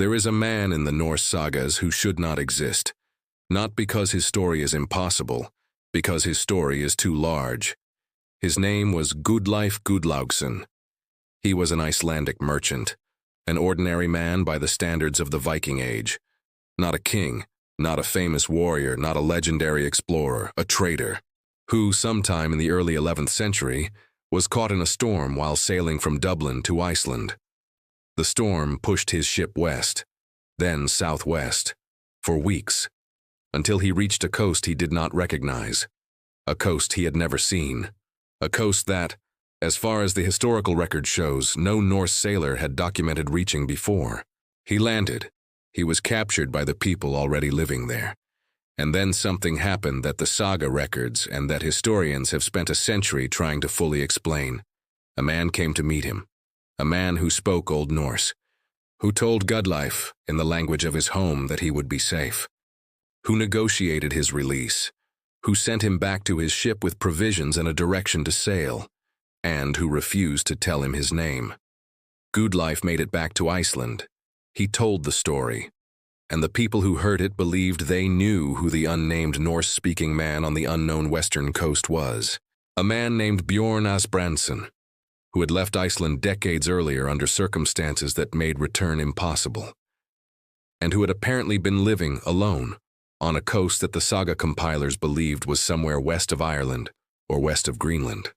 There is a man in the Norse sagas who should not exist, not because his story is impossible, because his story is too large. His name was Gudleif Gudlaugsson. He was an Icelandic merchant, an ordinary man by the standards of the Viking age. Not a king, not a famous warrior, not a legendary explorer, a trader, who sometime in the early 11th century was caught in a storm while sailing from Dublin to Iceland. The storm pushed his ship west, then southwest, for weeks, until he reached a coast he did not recognize, a coast he had never seen, a coast that, as far as the historical record shows, no Norse sailor had documented reaching before. He landed. He was captured by the people already living there. And then something happened that the saga records and that historians have spent a century trying to fully explain. A man came to meet him, a man who spoke Old Norse, who told Gudleif in the language of his home that he would be safe, who negotiated his release, who sent him back to his ship with provisions and a direction to sail, and who refused to tell him his name. Gudleif made it back to Iceland. He told the story, and the people who heard it believed they knew who the unnamed Norse-speaking man on the unknown western coast was, a man named Bjorn Asbrandsson, who had left Iceland decades earlier under circumstances that made return impossible, and who had apparently been living alone on a coast that the saga compilers believed was somewhere west of Ireland or west of Greenland,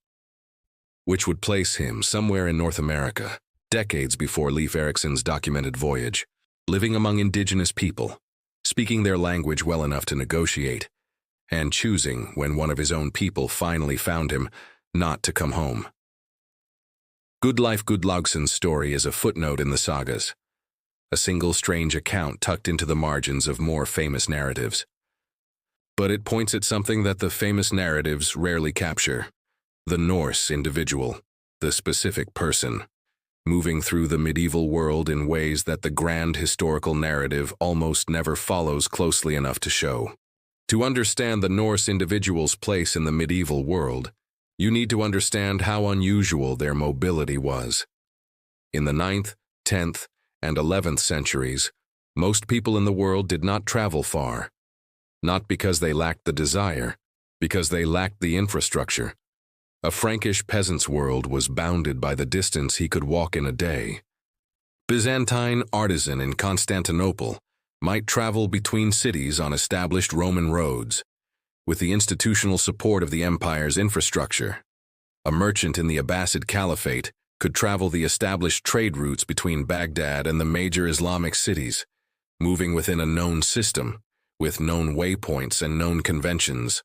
which would place him somewhere in North America, decades before Leif Erikson's documented voyage, living among indigenous people, speaking their language well enough to negotiate, and choosing, when one of his own people finally found him, not to come home. Gudleif Gudlaugsson's story is a footnote in the sagas, a single strange account tucked into the margins of more famous narratives. But it points at something that the famous narratives rarely capture: the Norse individual, the specific person, moving through the medieval world in ways that the grand historical narrative almost never follows closely enough to show. To understand the Norse individual's place in the medieval world, you need to understand how unusual their mobility was. In the 9th, 10th, and 11th centuries, most people in the world did not travel far, not because they lacked the desire, because they lacked the infrastructure. A Frankish peasant's world was bounded by the distance he could walk in a day. Byzantine artisan in Constantinople might travel between cities on established Roman roads, with the institutional support of the empire's infrastructure. A merchant in the Abbasid Caliphate could travel the established trade routes between Baghdad and the major Islamic cities, moving within a known system, with known waypoints and known conventions.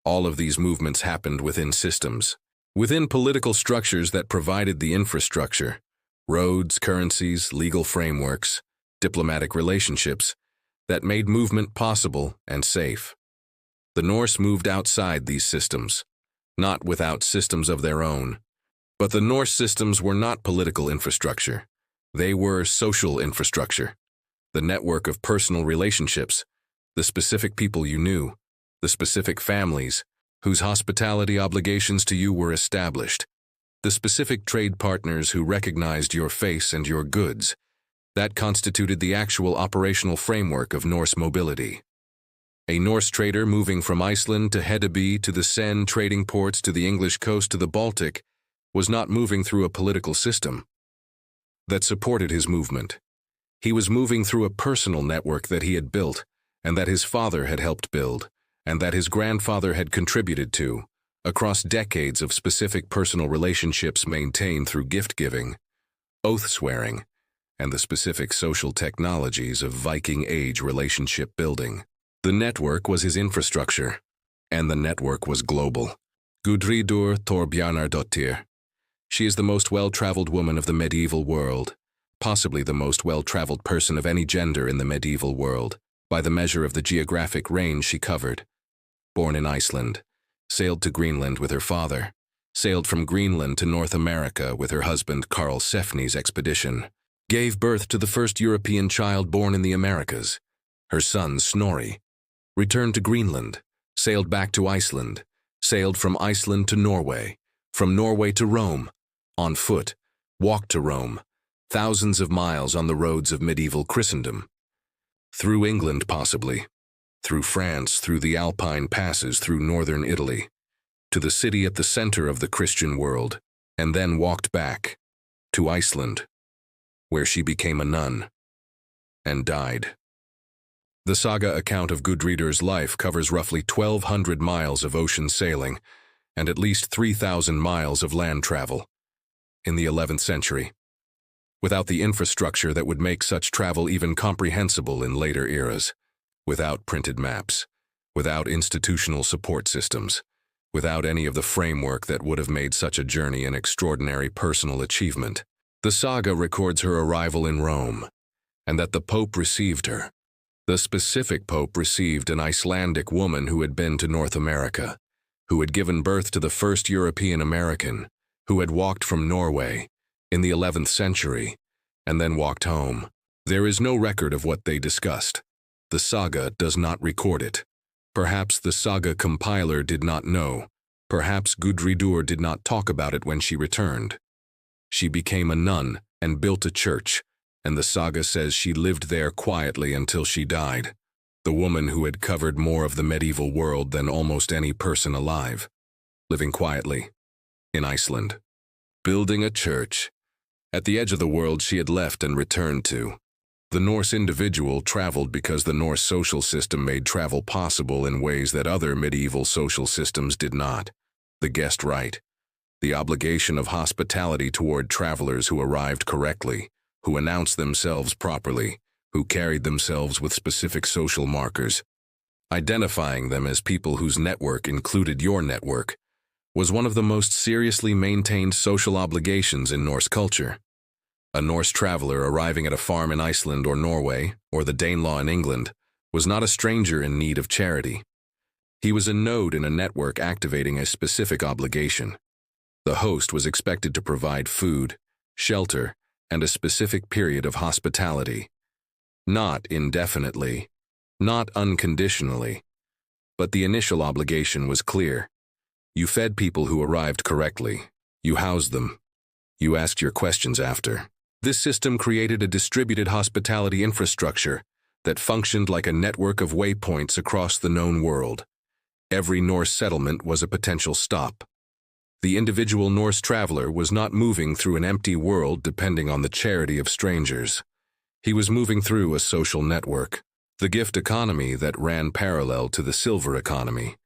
All of these movements happened within systems, within political structures that provided the infrastructure: roads, currencies, legal frameworks, diplomatic relationships that made movement possible and safe. The Norse moved outside these systems, not without systems of their own. But the Norse systems were not political infrastructure. They were social infrastructure, the network of personal relationships, the specific people you knew, the specific families whose hospitality obligations to you were established, the specific trade partners who recognized your face and your goods. That constituted the actual operational framework of Norse mobility. A Norse trader moving from Iceland to Hedeby to the Seine trading ports to the English coast to the Baltic was not moving through a political system that supported his movement. He was moving through a personal network that he had built, and that his father had helped build, and that his grandfather had contributed to, across decades of specific personal relationships maintained through gift-giving, oath-swearing, and the specific social technologies of Viking Age relationship building. The network was his infrastructure, and the network was global. Gudridur Thorbjarnardottir. She is the most well-traveled woman of the medieval world, possibly the most well-traveled person of any gender in the medieval world, by the measure of the geographic range she covered. Born in Iceland, sailed to Greenland with her father, sailed from Greenland to North America with her husband Karl Sefni's expedition, gave birth to the first European child born in the Americas, her son Snorri, returned to Greenland, sailed back to Iceland, sailed from Iceland to Norway, from Norway to Rome, on foot, walked to Rome, thousands of miles on the roads of medieval Christendom. Through England, possibly. Through France, through the Alpine passes, through northern Italy. To the city at the center of the Christian world, and then walked back. To Iceland, where she became a nun. And died. The saga account of Gudridur's life covers roughly 1,200 miles of ocean sailing and at least 3,000 miles of land travel in the 11th century, without the infrastructure that would make such travel even comprehensible in later eras, without printed maps, without institutional support systems, without any of the framework that would have made such a journey an extraordinary personal achievement. The saga records her arrival in Rome, and that the Pope received her. The specific Pope received an Icelandic woman who had been to North America, who had given birth to the first European American, who had walked from Norway in the 11th century, and then walked home. There is no record of what they discussed. The saga does not record it. Perhaps the saga compiler did not know. Perhaps Gudridur did not talk about it when she returned. She became a nun and built a church, and the saga says she lived there quietly until she died. The woman who had covered more of the medieval world than almost any person alive, living quietly in Iceland, building a church at the edge of the world she had left and returned to. The Norse individual traveled because the Norse social system made travel possible in ways that other medieval social systems did not. The guest right, the obligation of hospitality toward travelers who arrived correctly, who announced themselves properly, who carried themselves with specific social markers, identifying them as people whose network included your network, was one of the most seriously maintained social obligations in Norse culture. A Norse traveler arriving at a farm in Iceland or Norway, or the Danelaw in England, was not a stranger in need of charity. He was a node in a network activating a specific obligation. The host was expected to provide food, shelter, and a specific period of hospitality. Not indefinitely, not unconditionally, but the initial obligation was clear. You fed people who arrived correctly. You housed them. You asked your questions after. This system created a distributed hospitality infrastructure that functioned like a network of waypoints across the known world. Every Norse settlement was a potential stop. The individual Norse traveler was not moving through an empty world depending on the charity of strangers. He was moving through a social network, the gift economy that ran parallel to the silver economy.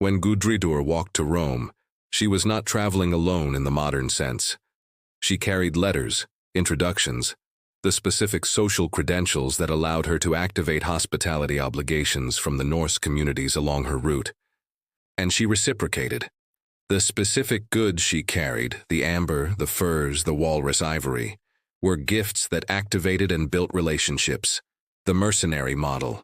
When Gudridur walked to Rome, she was not traveling alone in the modern sense. She carried letters, introductions, the specific social credentials that allowed her to activate hospitality obligations from the Norse communities along her route. And she reciprocated. The specific goods she carried, the amber, the furs, the walrus ivory, were gifts that activated and built relationships. The mercenary model.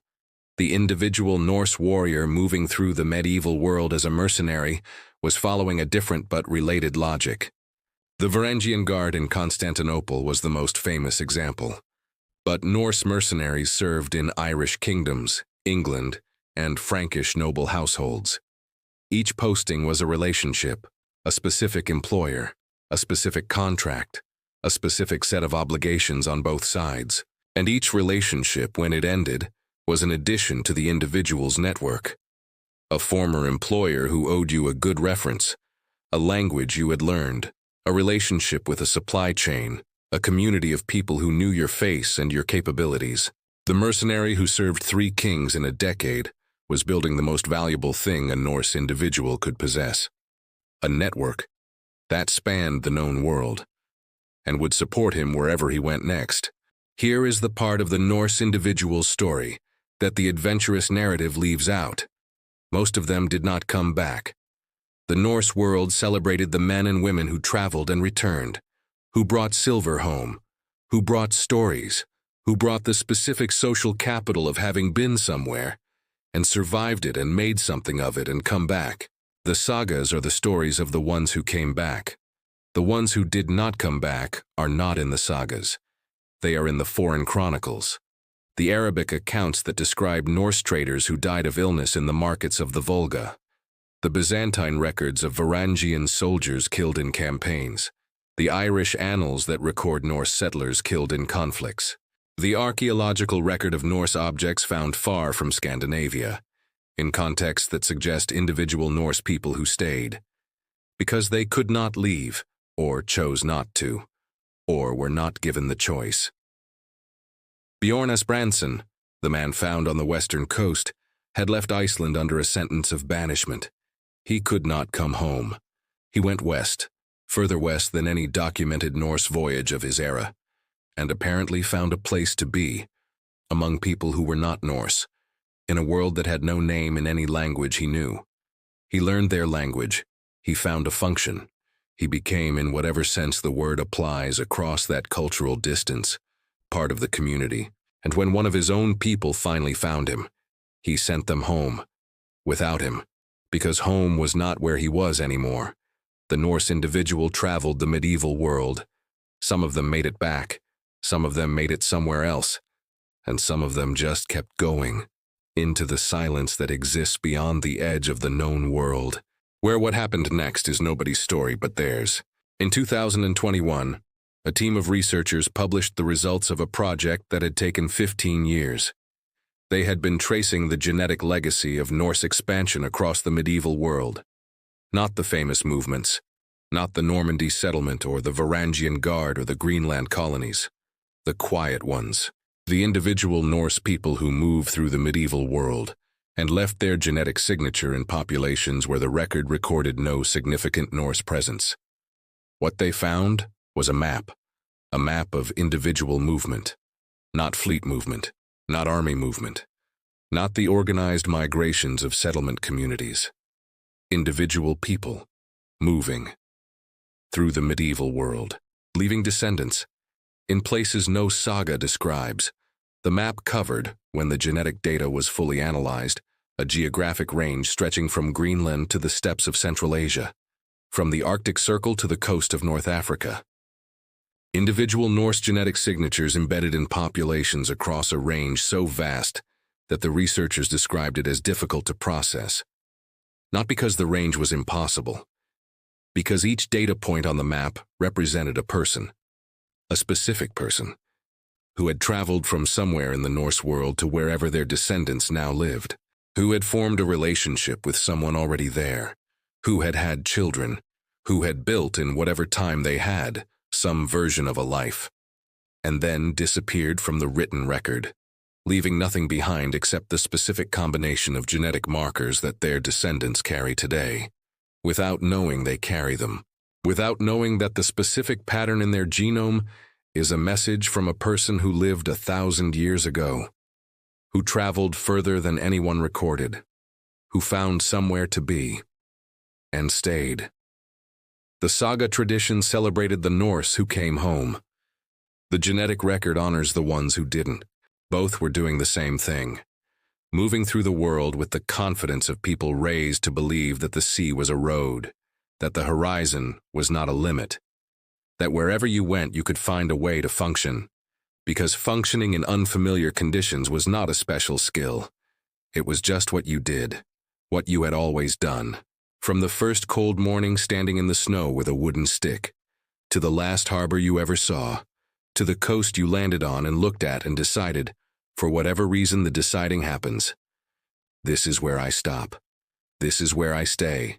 The individual Norse warrior moving through the medieval world as a mercenary was following a different but related logic. The Varangian Guard in Constantinople was the most famous example. But Norse mercenaries served in Irish kingdoms, England, and Frankish noble households. Each posting was a relationship, a specific employer, a specific contract, a specific set of obligations on both sides, and each relationship, when it ended, was an addition to the individual's network. A former employer who owed you a good reference, a language you had learned, a relationship with a supply chain, a community of people who knew your face and your capabilities. The mercenary who served 3 kings in a decade was building the most valuable thing a Norse individual could possess. A network that spanned the known world and would support him wherever he went next. Here is the part of the Norse individual's story that the adventurous narrative leaves out. Most of them did not come back. The Norse world celebrated the men and women who traveled and returned, who brought silver home, who brought stories, who brought the specific social capital of having been somewhere, and survived it and made something of it and come back. The sagas are the stories of the ones who came back. The ones who did not come back are not in the sagas. They are in the foreign chronicles. The Arabic accounts that describe Norse traders who died of illness in the markets of the Volga. The Byzantine records of Varangian soldiers killed in campaigns. the Irish annals that record Norse settlers killed in conflicts, the archaeological record of Norse objects found far from Scandinavia, in contexts that suggest individual Norse people who stayed, because they could not leave, or chose not to, or were not given the choice. Bjorn Branson, the man found on the western coast, had left Iceland under a sentence of banishment. He could not come home. He went west, further west than any documented Norse voyage of his era, and apparently found a place to be, among people who were not Norse, in a world that had no name in any language he knew. He learned their language. He found a function. He became, in whatever sense the word applies across that cultural distance, part of the community. And when one of his own people finally found him, he sent them home, without him, because home was not where he was anymore. The Norse individual traveled the medieval world. Some of them made it back, some of them made it somewhere else, and some of them just kept going, into the silence that exists beyond the edge of the known world, where what happened next is nobody's story but theirs. In 2021, a team of researchers published the results of a project that had taken 15 years. They had been tracing the genetic legacy of Norse expansion across the medieval world. Not the famous movements, not the Normandy settlement or the Varangian Guard or the Greenland colonies. The quiet ones, the individual Norse people who moved through the medieval world and left their genetic signature in populations where the record recorded no significant Norse presence. What they found was a map of individual movement, not fleet movement, not army movement, not the organized migrations of settlement communities. Individual people, moving through the medieval world, leaving descendants in places no saga describes. The map covered, when the genetic data was fully analyzed, a geographic range stretching from Greenland to the steppes of Central Asia, from the Arctic Circle to the coast of North Africa. Individual Norse genetic signatures embedded in populations across a range so vast that the researchers described it as difficult to process. Not because the range was impossible, because each data point on the map represented a person, a specific person, who had traveled from somewhere in the Norse world to wherever their descendants now lived, who had formed a relationship with someone already there, who had had children, who had built in whatever time they had some version of a life, and then disappeared from the written record, leaving nothing behind except the specific combination of genetic markers that their descendants carry today, without knowing they carry them, without knowing that the specific pattern in their genome is a message from a person who lived 1,000 years ago, who traveled further than anyone recorded, who found somewhere to be, and stayed. The saga tradition celebrated the Norse who came home. The genetic record honors the ones who didn't. Both were doing the same thing, moving through the world with the confidence of people raised to believe that the sea was a road, that the horizon was not a limit, that wherever you went you could find a way to function, because functioning in unfamiliar conditions was not a special skill. It was just what you did, what you had always done. From the first cold morning standing in the snow with a wooden stick, to the last harbor you ever saw, to the coast you landed on and looked at and decided, for whatever reason the deciding happens, this is where I stop. This is where I stay.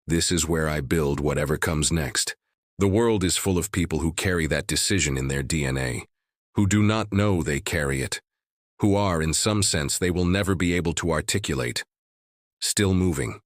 This is where I build whatever comes next. The world is full of people who carry that decision in their DNA, who do not know they carry it, who are, in some sense, they will never be able to articulate, still moving.